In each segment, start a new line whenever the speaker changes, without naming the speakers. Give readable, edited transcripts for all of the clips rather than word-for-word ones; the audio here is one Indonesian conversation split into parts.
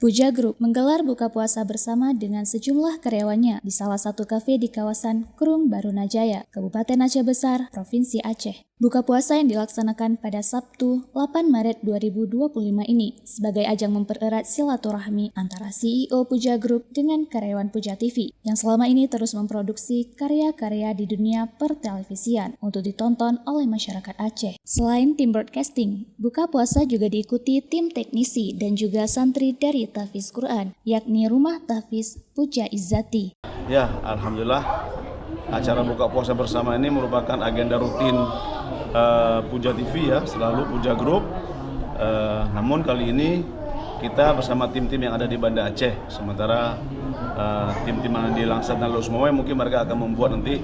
Puja Group menggelar buka puasa bersama dengan sejumlah karyawannya di salah satu kafe di kawasan Krung Barunajaya, Kabupaten Aceh Besar, Provinsi Aceh. Buka puasa yang dilaksanakan pada Sabtu 8 Maret 2025 ini sebagai ajang mempererat silaturahmi antara CEO Puja Group dengan karyawan Puja TV yang selama ini terus memproduksi karya-karya di dunia pertelevisian untuk ditonton oleh masyarakat Aceh. Selain tim broadcasting, buka puasa juga diikuti tim teknisi dan juga santri dari Tahfiz Quran, yakni Rumah Tahfiz Puja Izzati.
Ya, alhamdulillah acara buka puasa bersama ini merupakan agenda rutin Puja TV ya, selalu Puja Group. Namun kali ini kita bersama tim-tim yang ada di Banda Aceh. Sementara tim-tim yang di Langsat dan Losmowe mungkin mereka akan membuat nanti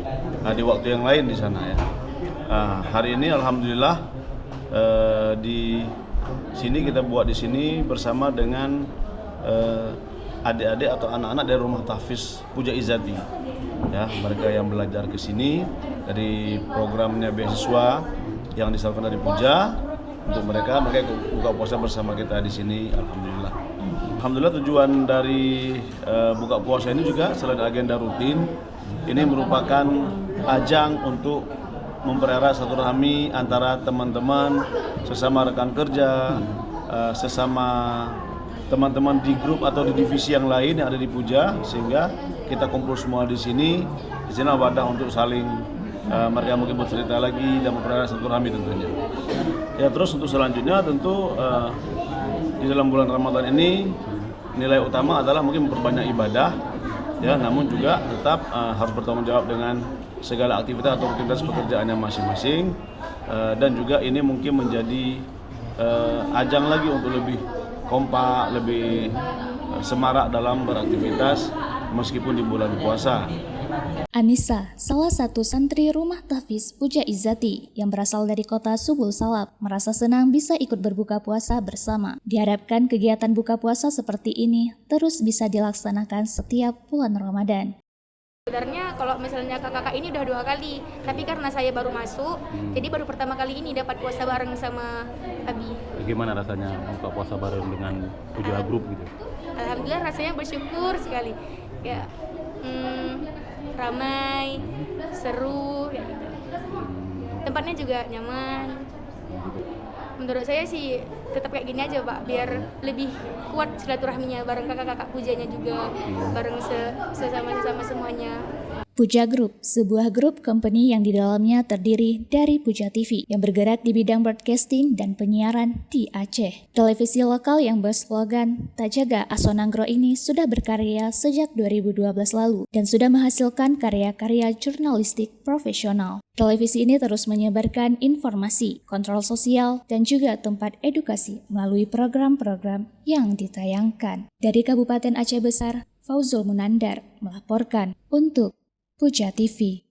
di waktu yang lain di sana ya. Hari ini alhamdulillah di sini kita buat di sini bersama dengan adik-adik atau anak-anak dari Rumah Tahfiz Puja Izzati. Ya, mereka yang belajar ke sini dari programnya beasiswa yang disalurkan dari Puja untuk mereka buka puasa bersama kita di sini. Alhamdulillah. Alhamdulillah tujuan dari buka puasa ini juga selain agenda rutin, ini merupakan ajang untuk mempererat silaturahmi antara teman-teman, sesama rekan kerja, sesama teman-teman di grup atau di divisi yang lain yang ada di Puja, sehingga kita kumpul semua di sini wadah untuk saling mereka mungkin bercerita lagi dan mempererat silaturahmi tentunya. Ya, terus untuk selanjutnya tentu di dalam bulan Ramadan ini nilai utama adalah mungkin memperbanyak ibadah ya, namun juga tetap harus bertanggung jawab dengan segala aktivitas atau rutinitas pekerjaannya masing-masing, dan juga ini mungkin menjadi ajang lagi untuk lebih kompak, lebih semarak dalam beraktivitas meskipun di bulan puasa.
Anissa, salah satu santri Rumah Tahfiz Puja Izzati yang berasal dari kota Subul Salab, merasa senang bisa ikut berbuka puasa bersama. Diharapkan kegiatan buka puasa seperti ini terus bisa dilaksanakan setiap bulan Ramadan.
Sebenarnya kalau misalnya kakak ini udah 2 kali, tapi karena saya baru masuk, jadi baru pertama kali ini dapat puasa bareng sama Abi.
Bagaimana rasanya buka puasa bareng dengan Puja Group gitu?
Alhamdulillah rasanya bersyukur sekali. Ya, ramai, seru, ya gitu. Tempatnya juga nyaman. Menurut saya sih tetap kayak gini aja Pak, biar lebih kuat silaturahminya bareng kakak-kakak Pujanya juga, bareng sesama semuanya.
Puja Group, sebuah grup company yang di dalamnya terdiri dari Puja TV yang bergerak di bidang broadcasting dan penyiaran di Aceh. Televisi lokal yang berslogan "Tak Jaga Asonanggro" ini sudah berkarya sejak 2012 lalu dan sudah menghasilkan karya-karya jurnalistik profesional. Televisi ini terus menyebarkan informasi, kontrol sosial, dan juga tempat edukasi melalui program-program yang ditayangkan. Dari Kabupaten Aceh Besar, Fauzul Munandar melaporkan untuk Puja TV.